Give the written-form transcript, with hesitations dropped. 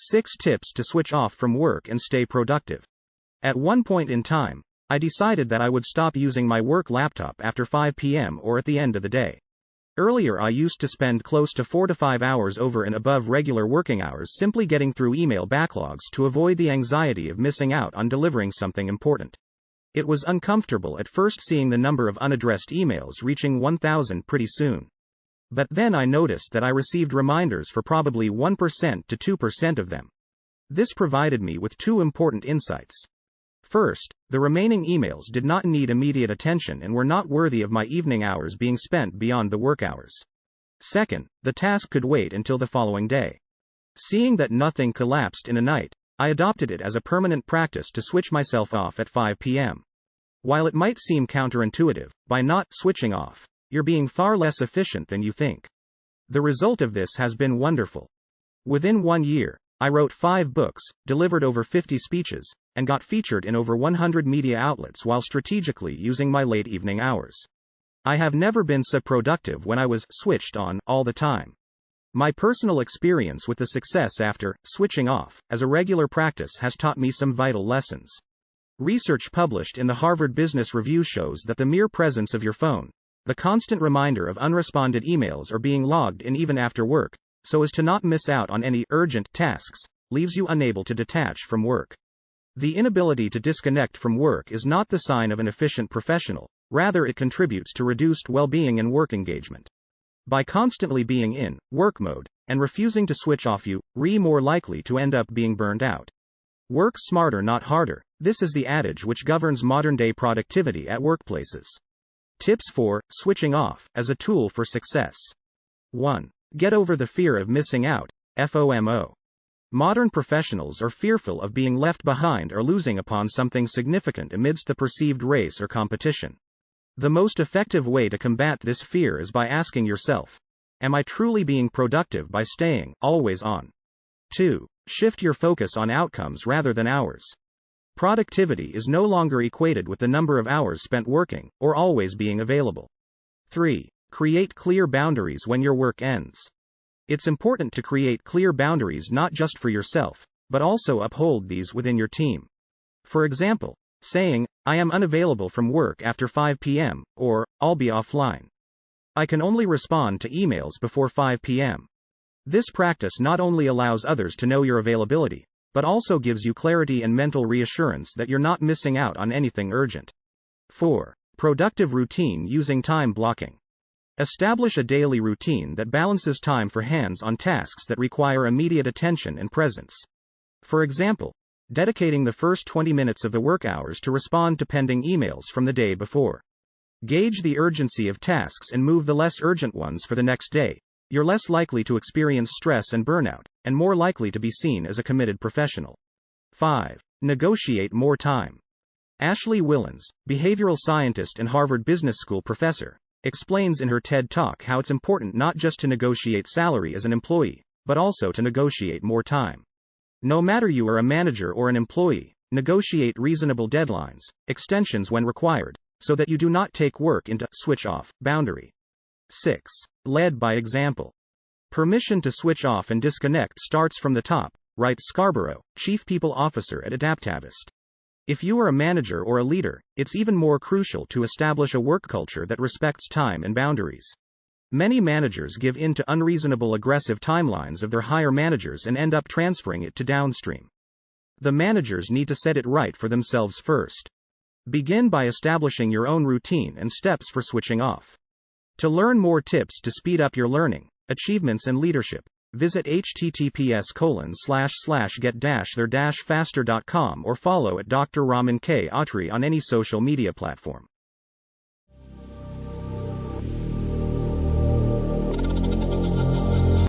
6 tips to switch off from work and stay productive. At one point in time, I decided that I would stop using my work laptop after 5 p.m. or at the end of the day. Earlier, I used to spend close to 4 to 5 hours over and above regular working hours simply getting through email backlogs to avoid the anxiety of missing out on delivering something important. It was uncomfortable at first seeing the number of unaddressed emails reaching 1,000 pretty soon. But then I noticed that I received reminders for probably 1% to 2% of them. This provided me with 2 important insights. First, the remaining emails did not need immediate attention and were not worthy of my evening hours being spent beyond the work hours. Second, the task could wait until the following day. Seeing that nothing collapsed in a night, I adopted it as a permanent practice to switch myself off at 5 p.m. While it might seem counterintuitive, by not switching off, you're being far less efficient than you think. The result of this has been wonderful. Within 1 year, I wrote 5 books, delivered over 50 speeches, and got featured in over 100 media outlets while strategically using my late evening hours. I have never been so productive when I was switched on all the time. My personal experience with the success after switching off as a regular practice has taught me some vital lessons. Research published in the Harvard Business Review shows that the mere presence of your phone, the constant reminder of unresponded emails or being logged in even after work, so as to not miss out on any urgent tasks, leaves you unable to detach from work. The inability to disconnect from work is not the sign of an efficient professional, rather it contributes to reduced well-being and work engagement. By constantly being in work mode and refusing to switch off, you are more likely to end up being burned out. Work smarter, not harder. This is the adage which governs modern-day productivity at workplaces. Tips for switching off as a tool for success. 1. Get over the fear of missing out. FOMO. Modern professionals are fearful of being left behind or losing upon something significant amidst the perceived race or competition. The most effective way to combat this fear is by asking yourself, am I truly being productive by staying always on? 2. Shift your focus on outcomes rather than hours. Productivity is no longer equated with the number of hours spent working or always being available. 3. Create clear boundaries when your work ends. It's important to create clear boundaries not just for yourself, but also uphold these within your team. For example, saying, I am unavailable from work after 5 p.m., or, I'll be offline. I can only respond to emails before 5 p.m. This practice not only allows others to know your availability, but also gives you clarity and mental reassurance that you're not missing out on anything urgent. 4. Productive routine using time blocking. Establish a daily routine that balances time for hands-on tasks that require immediate attention and presence. For example, dedicating the first 20 minutes of the work hours to respond to pending emails from the day before. Gauge the urgency of tasks and move the less urgent ones for the next day. You're less likely to experience stress and burnout, and more likely to be seen as a committed professional. 5. Negotiate more time. Ashley Willens, behavioral scientist and Harvard Business School professor, explains in her TED Talk how it's important not just to negotiate salary as an employee, but also to negotiate more time. No matter you are a manager or an employee, negotiate reasonable deadlines, extensions when required, so that you do not take work into switch off boundary. 6. Led by example. Permission to switch off and disconnect starts from the top, writes Scarborough, Chief People Officer at Adaptavist. If you are a manager or a leader, it's even more crucial to establish a work culture that respects time and boundaries. Many managers give in to unreasonable aggressive timelines of their higher managers and end up transferring it to downstream. The managers need to set it right for themselves first. Begin by establishing your own routine and steps for switching off. To learn more tips to speed up your learning, achievements and leadership, visit https://get-there-faster.com or follow at Dr. Raman K Attri on any social media platform.